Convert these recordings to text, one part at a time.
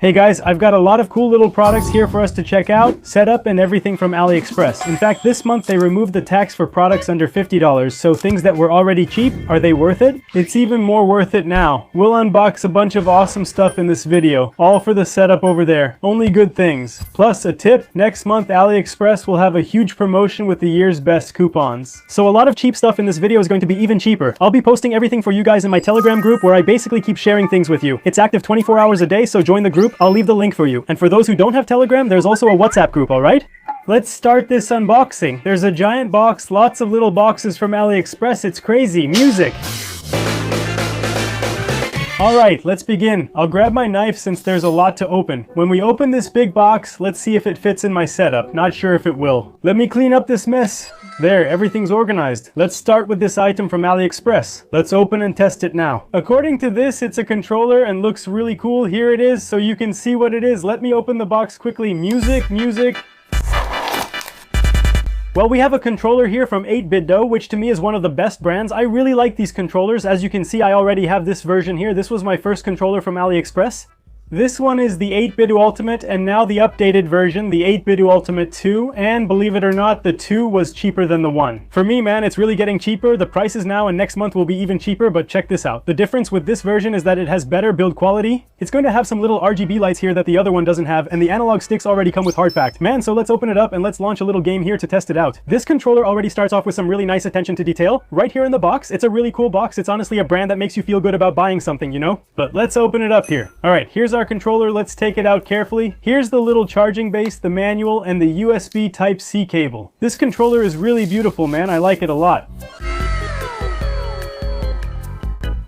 Hey guys, I've got a lot of cool little products here for us to check out, set up, and everything from AliExpress. In fact, this month they removed the tax for products under $50, so things that were already cheap, are they worth it? It's even more worth it now. We'll unbox a bunch of awesome stuff in this video, all for the setup over there. Only good things. Plus a tip, next month AliExpress will have a huge promotion with the year's best coupons. So a lot of cheap stuff in this video is going to be even cheaper. I'll be posting everything for you guys in my Telegram group where I basically keep sharing things with you. It's active 24 hours a day, so join the group. I'll leave the link for you. And for those who don't have Telegram, there's also a WhatsApp group, alright? Let's start this unboxing. There's a giant box, lots of little boxes from AliExpress. It's crazy. Music. Alright, let's begin. I'll grab my knife since there's a lot to open. When we open this big box, let's see if it fits in my setup. Not sure if it will. Let me clean up this mess. There, everything's organized. Let's start with this item from AliExpress. Let's open and test it now. According to this, it's a controller and looks really cool. Here it is, so you can see what it is. Let me open the box quickly. Music, music. Well, we have a controller here from 8BitDo, which to me is one of the best brands. I really like these controllers. As you can see, I already have this version here. This was my first controller from AliExpress. This one is the 8BitDo Ultimate, and now the updated version, the 8BitDo Ultimate 2, and believe it or not, the 2 was cheaper than the 1. For me, man, it's really getting cheaper. The prices now and next month will be even cheaper, but check this out. The difference with this version is that it has better build quality. It's going to have some little RGB lights here that the other one doesn't have, and the analog sticks already come with hard fact. Man, so let's open it up and let's launch a little game here to test it out. This controller already starts off with some really nice attention to detail. Right here in the box, it's a really cool box. It's honestly a brand that makes you feel good about buying something, you know? But let's open it up here. Alright, here's our controller. Let's take it out carefully. Here's the little charging base, the manual, and the USB Type-C cable. This controller is really beautiful, man. I like it a lot.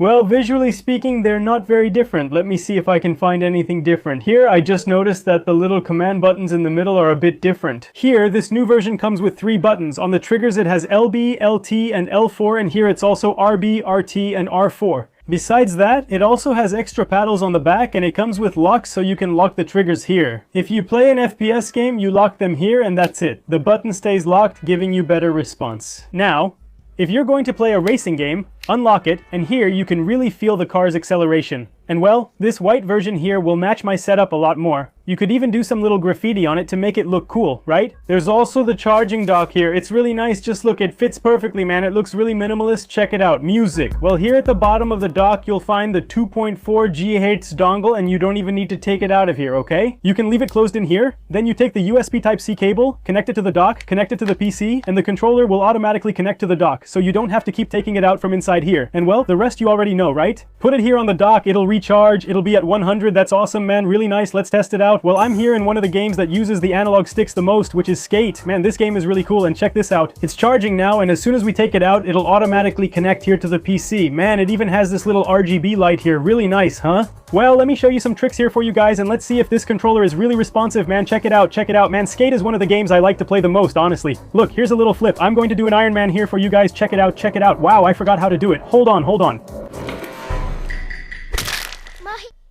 Well, visually speaking, they're not very different. Let me see if I can find anything different. Here, I just noticed that the little command buttons in the middle are a bit different. Here, this new version comes with 3 buttons. On the triggers, it has LB, LT, and L4, and here it's also RB, RT, and R4. Besides that, it also has extra paddles on the back, and it comes with locks so you can lock the triggers here. If you play an FPS game, you lock them here and that's it. The button stays locked, giving you better response. Now, if you're going to play a racing game, unlock it, and here you can really feel the car's acceleration. And well, this white version here will match my setup a lot more. You could even do some little graffiti on it to make it look cool, right? There's also the charging dock here. It's really nice. Just look, it fits perfectly, man. It looks really minimalist. Check it out. Music. Well, here at the bottom of the dock, you'll find the 2.4 GHz dongle, and you don't even need to take it out of here, okay? You can leave it closed in here. Then you take the USB Type-C cable, connect it to the dock, connect it to the PC, and the controller will automatically connect to the dock, so you don't have to keep taking it out from inside here. And well, the rest you already know, right? Put it here on the dock, it'll recharge, it'll be at 100, that's awesome, man, really nice, let's test it out. Well, I'm here in one of the games that uses the analog sticks the most, which is Skate. Man, this game is really cool, and check this out. It's charging now, and as soon as we take it out, it'll automatically connect here to the PC. Man, it even has this little RGB light here, really nice, huh? Well, let me show you some tricks here for you guys, and let's see if this controller is really responsive, man. Check it out, man. Skate is one of the games I like to play the most, honestly. Look, here's a little flip. I'm going to do an Iron Man here for you guys. Check it out. Wow, I forgot how to do it. Hold on.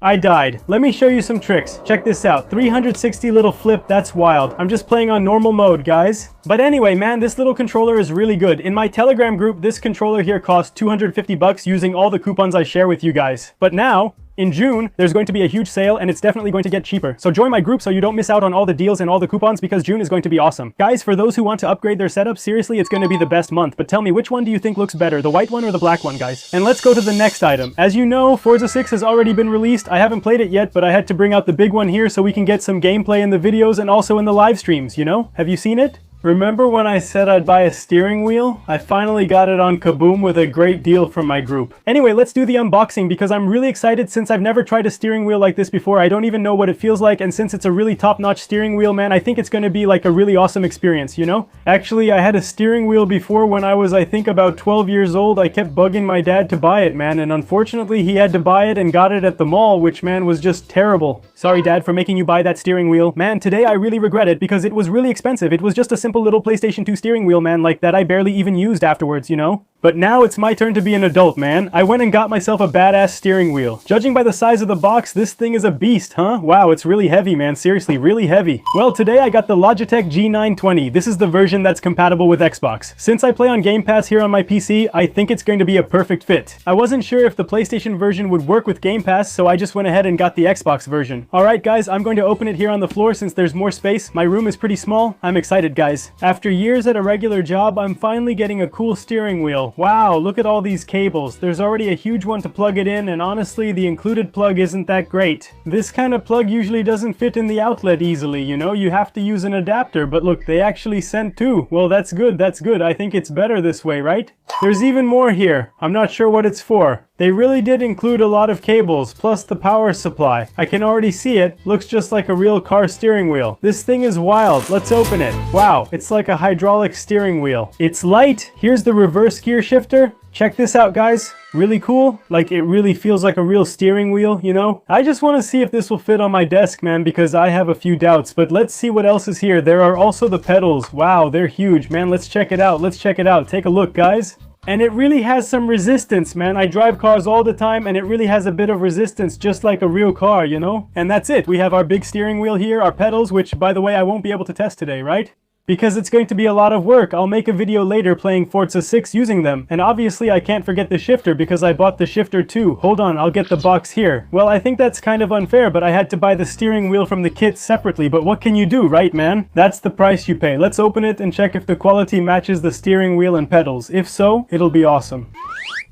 I died. Let me show you some tricks. Check this out. 360 little flip, that's wild. I'm just playing on normal mode, guys. But anyway, man, this little controller is really good. In my Telegram group, this controller here costs 250 bucks using all the coupons I share with you guys. But now, in June, there's going to be a huge sale, and it's definitely going to get cheaper. So join my group so you don't miss out on all the deals and all the coupons, because June is going to be awesome. Guys, for those who want to upgrade their setup, seriously, it's going to be the best month. But tell me, which one do you think looks better, the white one or the black one, guys? And let's go to the next item. As you know, Forza 6 has already been released. I haven't played it yet, but I had to bring out the big one here so we can get some gameplay in the videos and also in the live streams, you know? Have you seen it? Remember when I said I'd buy a steering wheel? I finally got it on Kaboom with a great deal from my group. Anyway, let's do the unboxing because I'm really excited since I've never tried a steering wheel like this before. I don't even know what it feels like, and since it's a really top-notch steering wheel, man, I think it's going to be like a really awesome experience, you know? Actually, I had a steering wheel before when I was, I think, about 12 years old. I kept bugging my dad to buy it, man, and unfortunately he had to buy it and got it at the mall, which, man, was just terrible. Sorry, Dad, for making you buy that steering wheel. Man, today I really regret it because it was really expensive. It was just a simple little PlayStation 2 steering wheel, man, like that I barely even used afterwards, you know? But now it's my turn to be an adult, man. I went and got myself a badass steering wheel. Judging by the size of the box, this thing is a beast, huh? Wow, it's really heavy, man. Seriously, really heavy. Well, today I got the Logitech G920. This is the version that's compatible with Xbox. Since I play on Game Pass here on my PC, I think it's going to be a perfect fit. I wasn't sure if the PlayStation version would work with Game Pass, so I just went ahead and got the Xbox version. Alright guys, I'm going to open it here on the floor since there's more space. My room is pretty small. I'm excited, guys. After years at a regular job, I'm finally getting a cool steering wheel. Wow, look at all these cables. There's already a huge one to plug it in, and honestly, the included plug isn't that great. This kind of plug usually doesn't fit in the outlet easily, you know? You have to use an adapter, but look, they actually sent two. Well, that's good, that's good. I think it's better this way, right? There's even more here. I'm not sure what it's for. They really did include a lot of cables, plus the power supply. I can already see it. Looks just like a real car steering wheel. This thing is wild. Let's open it. Wow, it's like a hydraulic steering wheel. It's light. Here's the reverse gear shifter. Check this out, guys. Really cool. Like, it really feels like a real steering wheel, you know? I just want to see if this will fit on my desk, man, because I have a few doubts. But let's see what else is here. There are also the pedals. Wow, they're huge, man. Let's check it out. Let's check it out. Take a look, guys. And it really has some resistance, man. I drive cars all the time, and it really has a bit of resistance, just like a real car, you know? And that's it. We have our big steering wheel here, our pedals, which, by the way, I won't be able to test today, right? Because it's going to be a lot of work. I'll make a video later playing Forza 6 using them. And obviously I can't forget the shifter because I bought the shifter too. Hold on, I'll get the box here. Well, I think that's kind of unfair, but I had to buy the steering wheel from the kit separately. But what can you do, right, man? That's the price you pay. Let's open it and check if the quality matches the steering wheel and pedals. If so, it'll be awesome.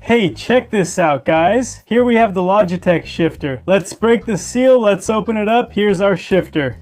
Hey, check this out, guys. Here we have the Logitech shifter. Let's break the seal. Let's open it up. Here's our shifter.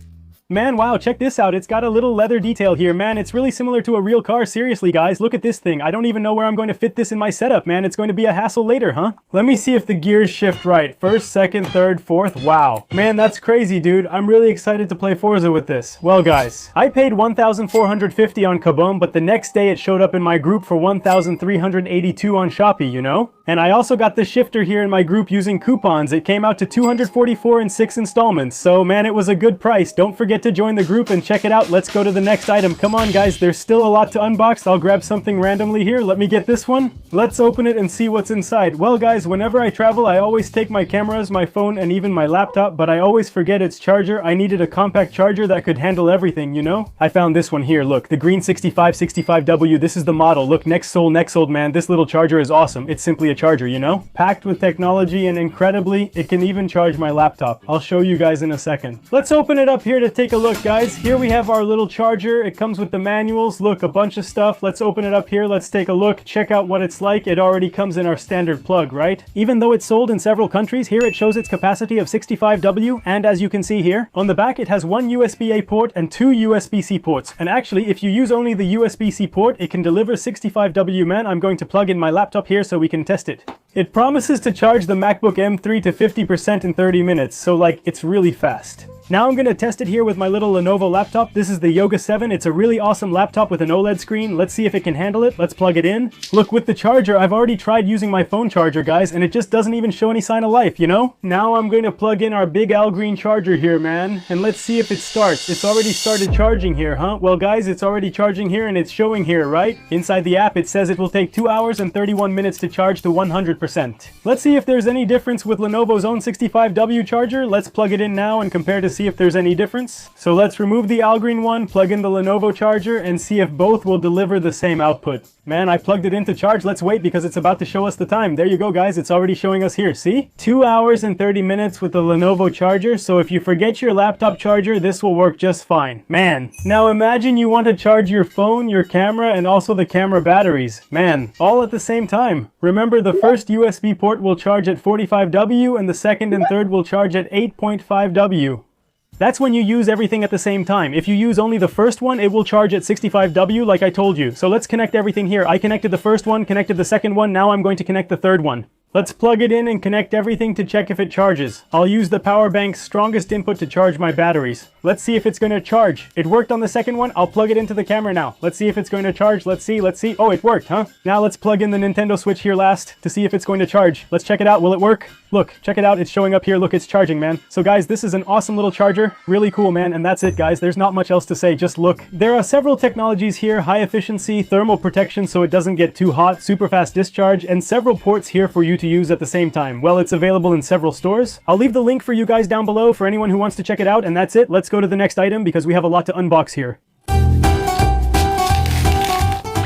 Man, wow, check this out. It's got a little leather detail here, man. It's really similar to a real car. Seriously, guys, look at this thing. I don't even know where I'm going to fit this in my setup, man. It's going to be a hassle later, huh? Let me see if the gears shift right. First, second, third, fourth. Wow. Man, that's crazy, dude. I'm really excited to play Forza with this. Well, guys, I paid $1,450 on Kaboom, but the next day it showed up in my group for $1,382 on Shopee, you know? And I also got the shifter here in my group using coupons. It came out to $244 in 6 installments. So, man, it was a good price. Don't forget to join the group and check it out. Let's go to the next item. Come on, guys. There's still a lot to unbox. I'll grab something randomly here. Let me get this one. Let's open it and see what's inside. Well, guys, whenever I travel, I always take my cameras, my phone, and even my laptop, but I always forget its charger. I needed a compact charger that could handle everything, you know? I found this one here. Look, the green 6565W. This is the model. Look, next sold, man. This little charger is awesome. It's simply a charger, you know? Packed with technology, and incredibly, it can even charge my laptop. I'll show you guys in a second. Let's open it up here to take a look, guys. Here we have our little charger. It comes with the manuals. Look, a bunch of stuff. Let's open it up here. Let's take a look. Check out what it's like. It already comes in our standard plug, right? Even though it's sold in several countries, here it shows its capacity of 65W, and as you can see here, on the back it has one USB-A port and two USB-C ports. And actually, if you use only the USB-C port, it can deliver 65W, man. I'm going to plug in my laptop here so we can test it. It promises to charge the MacBook M3 to 50% in 30 minutes, so like, it's really fast. Now I'm going to test it here with my little Lenovo laptop. This is the Yoga 7. It's a really awesome laptop with an OLED screen. Let's see if it can handle it. Let's plug it in. Look, with the charger, I've already tried using my phone charger, guys, and it just doesn't even show any sign of life, you know? Now I'm going to plug in our big Al Green charger here, man, and let's see if it starts. It's already started charging here, huh? Well, guys, it's already charging here, and it's showing here, right? Inside the app, it says it will take 2 hours and 31 minutes to charge to 100%. Let's see if there's any difference with Lenovo's own 65W charger. Let's plug it in now and compare to see if there's any difference. So let's remove the Al Green one, plug in the Lenovo charger, and see if both will deliver the same output. Man, I plugged it in to charge. Let's wait because it's about to show us the time. There you go, guys. It's already showing us here. See? 2 hours and 30 minutes with the Lenovo charger. So if you forget your laptop charger, this will work just fine. Man, now imagine you want to charge your phone, your camera, and also the camera batteries. Man, all at the same time. Remember, the first USB port will charge at 45W and the second and third will charge at 8.5W. That's when you use everything at the same time. If you use only the first one, it will charge at 65W like I told you. So let's connect everything here. I connected the first one, connected the second one, now I'm going to connect the third one. Let's plug it in and connect everything to check if it charges. I'll use the power bank's strongest input to charge my batteries. Let's see if it's going to charge. It worked on the second one. I'll plug it into the camera now. Let's see if it's going to charge. Let's see. Oh, it worked, huh? Now let's plug in the Nintendo Switch here last to see if it's going to charge. Let's check it out. Will it work? Look, check it out, it's showing up here, look, it's charging, man. So guys, this is an awesome little charger, really cool, man, and that's it, guys. There's not much else to say, just look. There are several technologies here, high efficiency, thermal protection so it doesn't get too hot, super fast discharge, and several ports here for you to use at the same time. Well, it's available in several stores. I'll leave the link for you guys down below for anyone who wants to check it out, and that's it. Let's go to the next item because we have a lot to unbox here.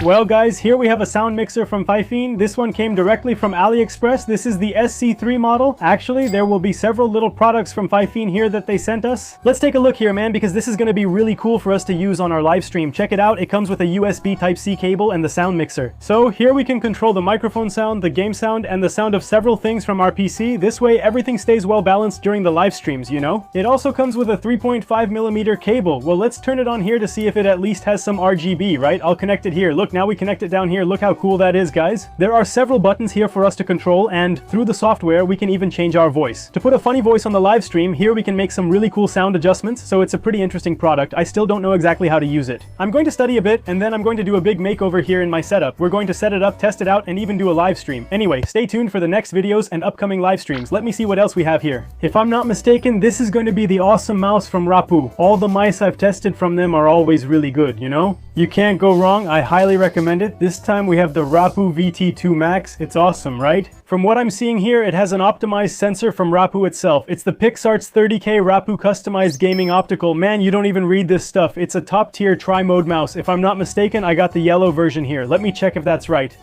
Well guys, here we have a sound mixer from Fifine. This one came directly from AliExpress. This is the SC3 model. Actually, there will be several little products from Fifine here that they sent us. Let's take a look here, man, because this is going to be really cool for us to use on our live stream. Check it out. It comes with a USB Type-C cable and the sound mixer. So here we can control the microphone sound, the game sound, and the sound of several things from our PC. This way, everything stays well balanced during the live streams, you know? It also comes with a 3.5mm cable. Well, let's turn it on here to see if it at least has some RGB, right? I'll connect it here. Look, now we connect it down here. Look how cool that is, guys. There are several buttons here for us to control, and through the software we can even change our voice. To put a funny voice on the live stream, here we can make some really cool sound adjustments, so it's a pretty interesting product. I still don't know exactly how to use it. I'm going to study a bit, and then I'm going to do a big makeover here in my setup. We're going to set it up, test it out, and even do a live stream. Anyway, stay tuned for the next videos and upcoming live streams. Let me see what else we have here. If I'm not mistaken, this is going to be the awesome mouse from Rapoo. All the mice I've tested from them are always really good, you know? You can't go wrong. I highly recommend it. This time we have the Rapoo VT2 Max. It's awesome, right? From what I'm seeing here, it has an optimized sensor from Rapoo itself. It's the PixArts 30K Rapoo customized gaming optical. Man, you don't even read this stuff. It's a top tier tri-mode mouse. If I'm not mistaken, I got the yellow version here. Let me check if that's right.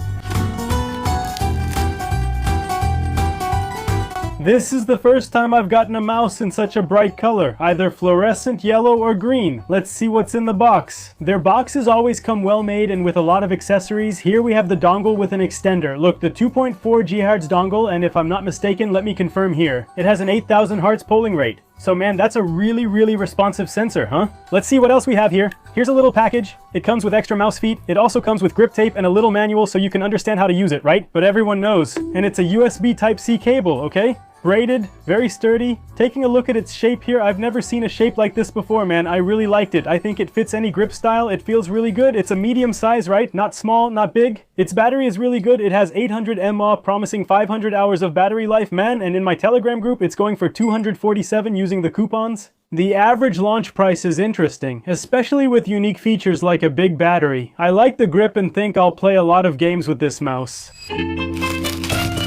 This is the first time I've gotten a mouse in such a bright color, either fluorescent yellow or green. Let's see what's in the box. Their boxes always come well made and with a lot of accessories. Here we have the dongle with an extender. Look, the 2.4 GHz dongle, and if I'm not mistaken, let me confirm here. It has an 8000 Hz polling rate. So man, that's a really responsive sensor, huh? Let's see what else we have here. Here's a little package. It comes with extra mouse feet. It also comes with grip tape and a little manual so you can understand how to use it, right? But everyone knows. And it's a USB Type-C cable, okay? Braided, very sturdy. Taking a look at its shape here, I've never seen a shape like this before, man. I really liked it. I think it fits any grip style. It feels really good. It's a medium size, right? Not small, not big. Its battery is really good. It has 800 mAh, promising 500 hours of battery life, man. And in my Telegram group, it's going for 247 using the coupons. The average launch price is interesting, especially with unique features like a big battery. I like the grip and think I'll play a lot of games with this mouse.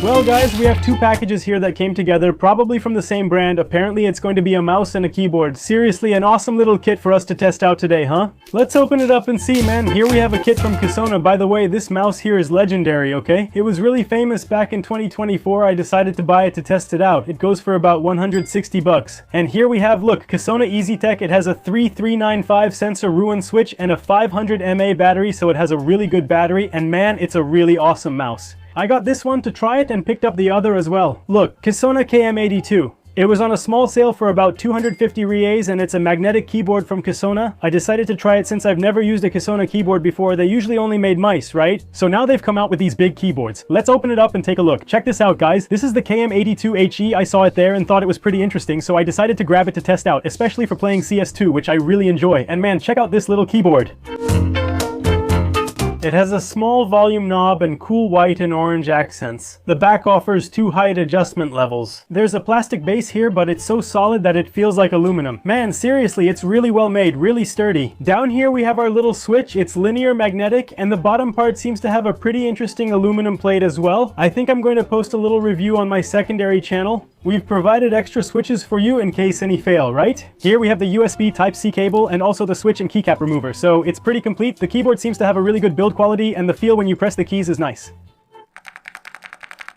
Well guys, we have two packages here that came together, probably from the same brand. Apparently it's going to be a mouse and a keyboard. Seriously, an awesome little kit for us to test out today, huh? Let's open it up and see, man. Here we have a kit from Kisona. By the way, this mouse here is legendary, okay? It was really famous back in 2024. I decided to buy it to test it out. It goes for about 160 bucks. And here we have, look, Kisona EasyTech. It has a 3395 sensor Ruin switch and a 500 mAh battery, so it has a really good battery. And man, it's a really awesome mouse. I got this one to try it and picked up the other as well. Look, Kisona KM82. It was on a small sale for about 250 rials and it's a magnetic keyboard from Kisona. I decided to try it since I've never used a Kisona keyboard before. They usually only made mice, right? So now they've come out with these big keyboards. Let's open it up and take a look. Check this out, guys. This is the KM82HE. I saw it there and thought it was pretty interesting, so I decided to grab it to test out, especially for playing CS2, which I really enjoy. And man, check out this little keyboard. It has a small volume knob and cool white and orange accents. The back offers two height adjustment levels. There's a plastic base here, but it's so solid that it feels like aluminum. Man, seriously, it's really well made, really sturdy. Down here we have our little switch. It's linear magnetic, and the bottom part seems to have a pretty interesting aluminum plate as well. I think I'm going to post a little review on my secondary channel. We've provided extra switches for you in case any fail, right? Here we have the USB Type-C cable and also the switch and keycap remover, so it's pretty complete. The keyboard seems to have a really good build quality and the feel when you press the keys is nice.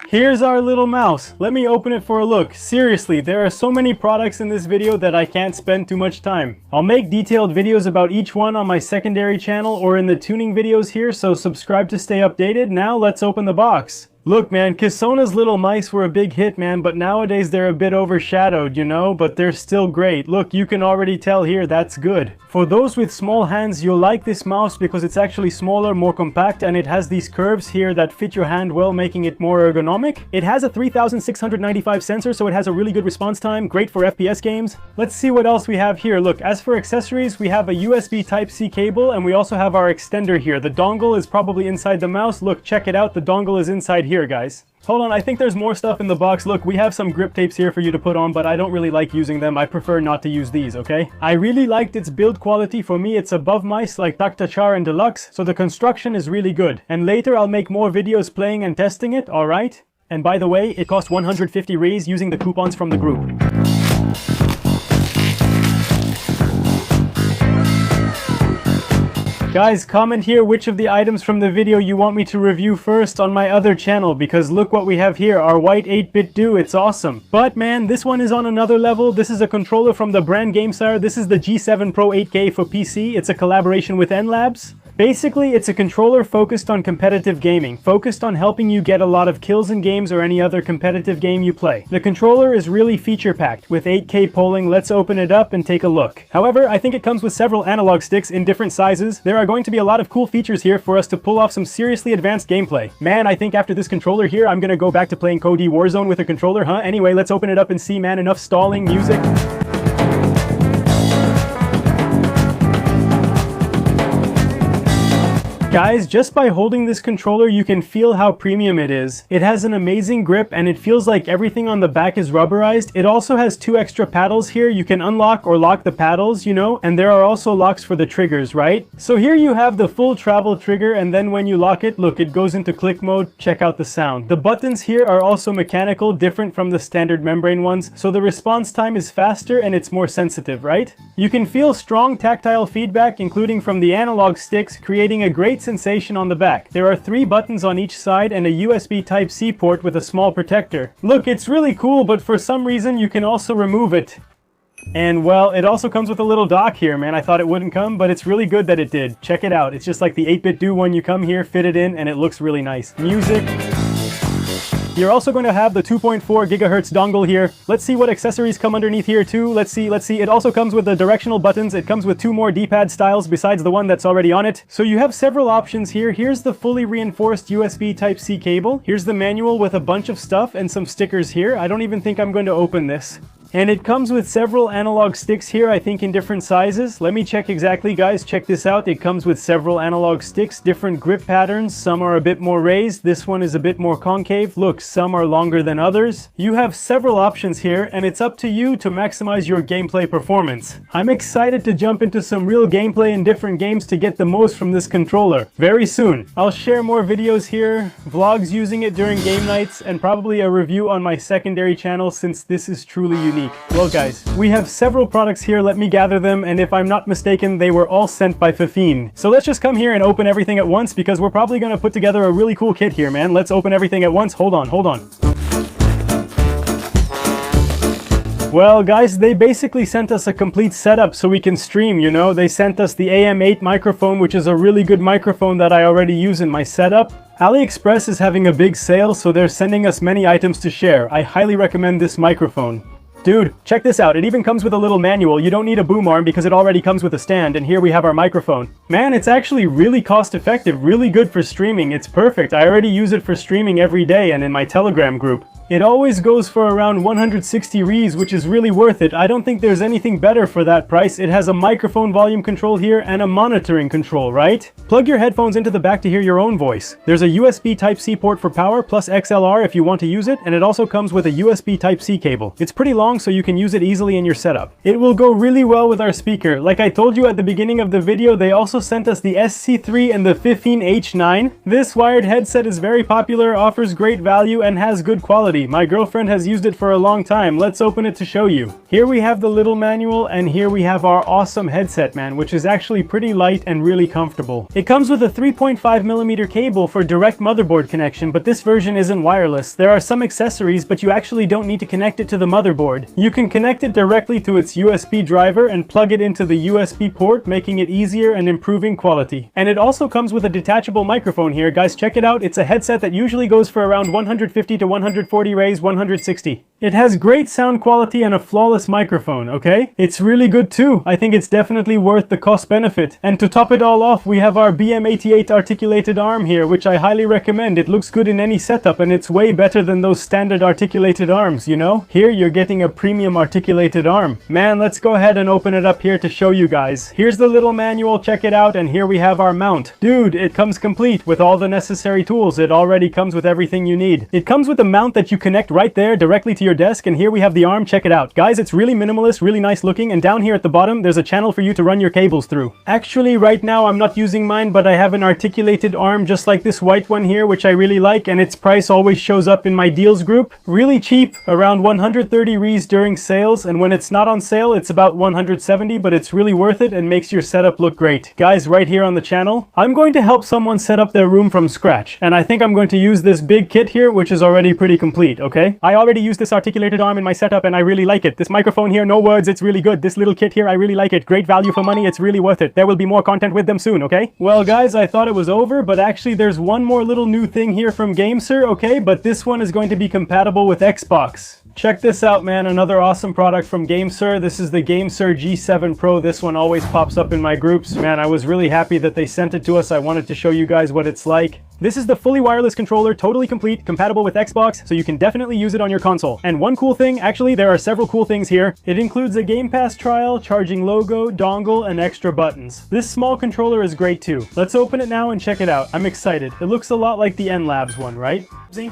Here's our little mouse. Let me open it for a look. Seriously, there are so many products in this video that I can't spend too much time. I'll make detailed videos about each one on my secondary channel or in the tuning videos here, so subscribe to stay updated. Now let's open the box. Look man, Kisona's little mice were a big hit man, but nowadays they're a bit overshadowed, you know, but they're still great. Look, you can already tell here, that's good. For those with small hands, you'll like this mouse because it's actually smaller, more compact, and it has these curves here that fit your hand well, making it more ergonomic. It has a 3695 sensor, so it has a really good response time, great for FPS games. Let's see what else we have here. Look, as for accessories, we have a USB Type-C cable, and we also have our extender here. The dongle is probably inside the mouse. Look, check it out, the dongle is inside here. here, guys. Hold on, I think there's more stuff in the box. Look, we have some grip tapes here for you to put on, but I don't really like using them. I prefer not to use these, okay? I really liked its build quality. For me, it's above mice like Taktachar and Deluxe, so the construction is really good. And later, I'll make more videos playing and testing it, alright? And by the way, it cost 150 rays using the coupons from the group. Guys, comment here which of the items from the video you want me to review first on my other channel, because look what we have here, our white 8-bit do, it's awesome. But man, this one is on another level. This is a controller from the brand GameSir. This is the G7 Pro 8K for PC. It's a collaboration with NLabs. Basically, it's a controller focused on competitive gaming, focused on helping you get a lot of kills in games or any other competitive game you play. The controller is really feature-packed, with 8K polling. Let's open it up and take a look. However, I think it comes with several analog sticks in different sizes. There are going to be a lot of cool features here for us to pull off some seriously advanced gameplay. Man, I think after this controller here, I'm gonna go back to playing COD Warzone with a controller, huh? Anyway, let's open it up and see, man, enough stalling, music. Guys, just by holding this controller, you can feel how premium it is. It has an amazing grip and it feels like everything on the back is rubberized. It also has 2 extra paddles here. You can unlock or lock the paddles, you know, and there are also locks for the triggers, right? So here you have the full travel trigger, and then when you lock it, look, it goes into click mode. Check out the sound. The buttons here are also mechanical, different from the standard membrane ones, so the response time is faster and it's more sensitive, right? You can feel strong tactile feedback, including from the analog sticks, creating a great sensation on the back. There are 3 buttons on each side and a USB Type-C port with a small protector. Look, it's really cool, but for some reason you can also remove it. And well, it also comes with a little dock here, man. I thought it wouldn't come, but it's really good that it did. Check it out. It's just like the 8-bit do one. You come here, fit it in, and it looks really nice. Music. You're also going to have the 2.4 gigahertz dongle here. Let's see what accessories come underneath here too. Let's see. It also comes with the directional buttons. It comes with 2 more D-pad styles besides the one that's already on it. So you have several options here. Here's the fully reinforced USB Type-C cable. Here's the manual with a bunch of stuff and some stickers here. I don't even think I'm going to open this. And it comes with several analog sticks here, I think in different sizes. Let me check exactly, guys. Check this out. It comes with several analog sticks, different grip patterns. Some are a bit more raised. This one is a bit more concave. Look, some are longer than others. You have several options here, and it's up to you to maximize your gameplay performance. I'm excited to jump into some real gameplay in different games to get the most from this controller very soon. I'll share more videos here, vlogs using it during game nights, and probably a review on my secondary channel since this is truly unique. Well guys, we have several products here. Let me gather them, and if I'm not mistaken, they were all sent by Fifine. So let's just come here and open everything at once, because we're probably going to put together a really cool kit here, man. Let's open everything at once. Hold on. Well guys, they basically sent us a complete setup so we can stream, you know. They sent us the AM8 microphone, which is a really good microphone that I already use in my setup. AliExpress is having a big sale, so they're sending us many items to share. I highly recommend this microphone. Dude, check this out. It even comes with a little manual. You don't need a boom arm because it already comes with a stand, and here we have our microphone. Man, it's actually really cost effective, really good for streaming. It's perfect. I already use it for streaming every day and in my Telegram group. It always goes for around 160 Rs, which is really worth it. I don't think there's anything better for that price. It has a microphone volume control here and a monitoring control, right? Plug your headphones into the back to hear your own voice. There's a USB Type-C port for power plus XLR if you want to use it, and it also comes with a USB Type-C cable. It's pretty long, so you can use it easily in your setup. It will go really well with our speaker. Like I told you at the beginning of the video, they also sent us the SC3 and the Fifine H9. This wired headset is very popular, offers great value, and has good quality. My girlfriend has used it for a long time. Let's open it to show you. Here we have the little manual, and here we have our awesome headset, man, which is actually pretty light and really comfortable. It comes with a 3.5mm cable for direct motherboard connection, but this version isn't wireless. There are some accessories, but you actually don't need to connect it to the motherboard. You can connect it directly to its USB driver and plug it into the USB port, making it easier and improving quality. And it also comes with a detachable microphone here. Guys, check it out. It's a headset that usually goes for around 150 to 140 Rays, 160. It has great sound quality and a flawless microphone, okay? It's really good too. I think it's definitely worth the cost benefit. And to top it all off, we have our BM88 articulated arm here, which I highly recommend. It looks good in any setup and it's way better than those standard articulated arms, you know? Here you're getting a premium articulated arm. Man, let's go ahead and open it up here to show you guys. Here's the little manual, check it out, and here we have our mount. Dude, it comes complete with all the necessary tools. It already comes with everything you need. It comes with a mount that you connect right there directly to your desk, and here we have the arm, check it out. Guys, it's really minimalist, really nice looking, and down here at the bottom there's a channel for you to run your cables through. Actually, right now I'm not using mine, but I have an articulated arm just like this white one here, which I really like, and its price always shows up in my deals group. Really cheap, around 130 Rs during sales, and when it's not on sale it's about 170, but it's really worth it and makes your setup look great. Guys, right here on the channel, I'm going to help someone set up their room from scratch, and I think I'm going to use this big kit here, which is already pretty complete, okay? I already used this articulated arm in my setup and I really like it. This microphone here, no words, it's really good. This little kit here, I really like it. Great value for money, it's really worth it. There will be more content with them soon, okay? Well guys, I thought it was over, but actually there's one more little new thing here from GameSir, okay? But this one is going to be compatible with Xbox. Check this out, man, another awesome product from GameSir. This is the GameSir G7 Pro. This one always pops up in my groups. Man, I was really happy that they sent it to us. I wanted to show you guys what it's like. This is the fully wireless controller, totally complete, compatible with Xbox, so you can definitely use it on your console. And one cool thing, actually there are several cool things here. It includes a Game Pass trial, charging logo, dongle, and extra buttons. This small controller is great too. Let's open it now and check it out. I'm excited. It looks a lot like the N-Labs one, right? See?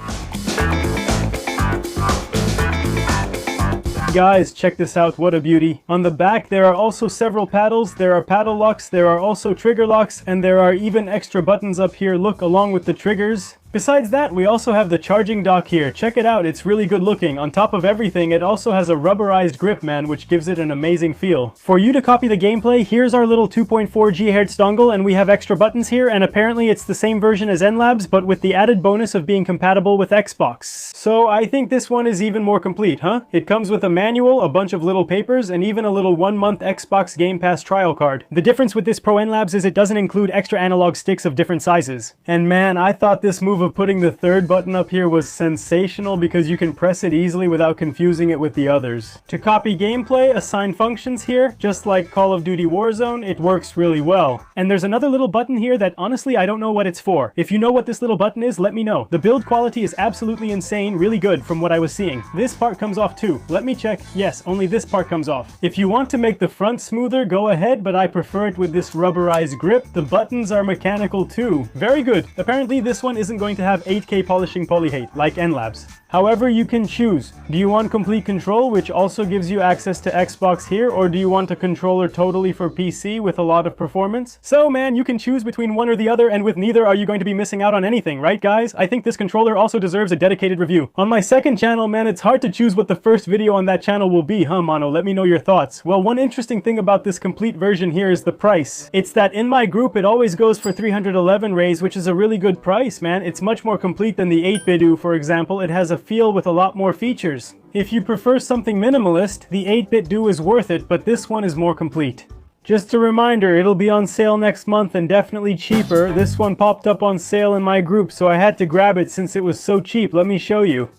Guys, check this out, what a beauty. On the back there are also several paddles, there are paddle locks, there are also trigger locks, and there are even extra buttons up here, look, along with the triggers. Besides that, we also have the charging dock here. Check it out, it's really good looking. On top of everything, it also has a rubberized grip, man, which gives it an amazing feel. For you to copy the gameplay, here's our little 2.4 GHz dongle, and we have extra buttons here, and apparently it's the same version as N-Labs, but with the added bonus of being compatible with Xbox. So I think this one is even more complete, huh? It comes with a manual, a bunch of little papers, and even a little 1-month Xbox Game Pass trial card. The difference with this Pro N-Labs is it doesn't include extra analog sticks of different sizes. And man, I thought this move of putting the third button up here was sensational because you can press it easily without confusing it with the others. To copy gameplay, assign functions here, just like Call of Duty Warzone, it works really well. And there's another little button here that honestly I don't know what it's for. If you know what this little button is, let me know. The build quality is absolutely insane, really good from what I was seeing. This part comes off too. Let me check. Yes, only this part comes off. If you want to make the front smoother, go ahead, but I prefer it with this rubberized grip. The buttons are mechanical too. Very good. Apparently this one isn't going to have 8K polishing polyhate like N-Labs. However, you can choose. Do you want complete control, which also gives you access to Xbox here, or do you want a controller totally for PC with a lot of performance? So man, you can choose between one or the other, and with neither are you going to be missing out on anything, right guys? I think this controller also deserves a dedicated review. On my second channel, man, it's hard to choose what the first video on that channel will be, huh, Mono? Let me know your thoughts. Well, one interesting thing about this complete version here is the price. It's that in my group, it always goes for 311 Rays, which is a really good price, man. It's much more complete than the 8-bit, for example. It has a feel with a lot more features. If you prefer something minimalist, the 8-bit Do is worth it, but this one is more complete. Just a reminder, it'll be on sale next month and definitely cheaper. This one popped up on sale in my group, so I had to grab it since it was so cheap. Let me show you.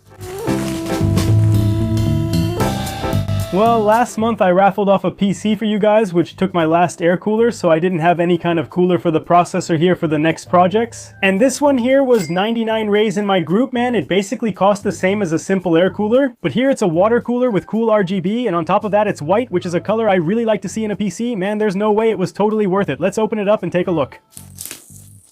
Well, last month I raffled off a PC for you guys, which took my last air cooler, so I didn't have any kind of cooler for the processor here for the next projects. And this one here was 99 Rays in my group, man. It basically cost the same as a simple air cooler, but here it's a water cooler with cool RGB, and on top of that it's white, which is a color I really like to see in a PC. Man, there's no way it was totally worth it. Let's open it up and take a look.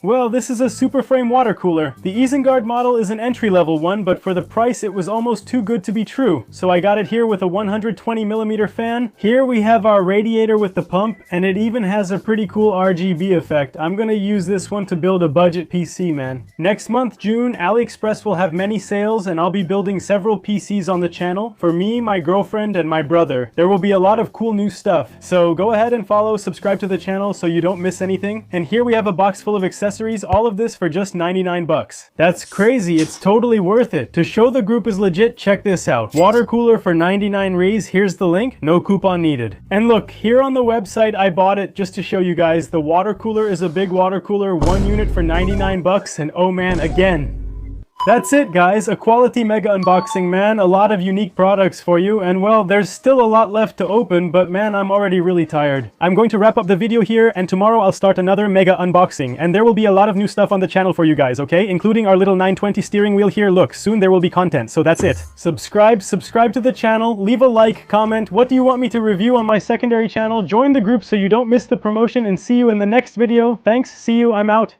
Well, this is a super frame water cooler. The Isengard model is an entry-level one, but for the price it was almost too good to be true. So I got it here with a 120mm fan. Here we have our radiator with the pump, and it even has a pretty cool RGB effect. I'm gonna use this one to build a budget PC, man. Next month, June, AliExpress will have many sales, and I'll be building several PCs on the channel for me, my girlfriend, and my brother. There will be a lot of cool new stuff. So go ahead and follow, subscribe to the channel so you don't miss anything. And here we have a box full of accessories, all of this for just 99 bucks. That's crazy, it's totally worth it. To show the group is legit, check this out. Water cooler for 99 Rays, here's the link, no coupon needed. And look, here on the website I bought it just to show you guys. The water cooler is a big water cooler, 1 unit for 99 bucks, and oh man, again, That's it, guys. A quality mega unboxing, man. A lot of unique products for you. And well, there's still a lot left to open, but man, I'm already really tired. I'm going to wrap up the video here, and tomorrow I'll start another mega unboxing. And there will be a lot of new stuff on the channel for you guys, okay? Including our little 920 steering wheel here. Look, soon there will be content, so that's it. Subscribe to the channel, leave a like, comment. What do you want me to review on my secondary channel? Join the group so you don't miss the promotion, and see you in the next video. Thanks, see you, I'm out.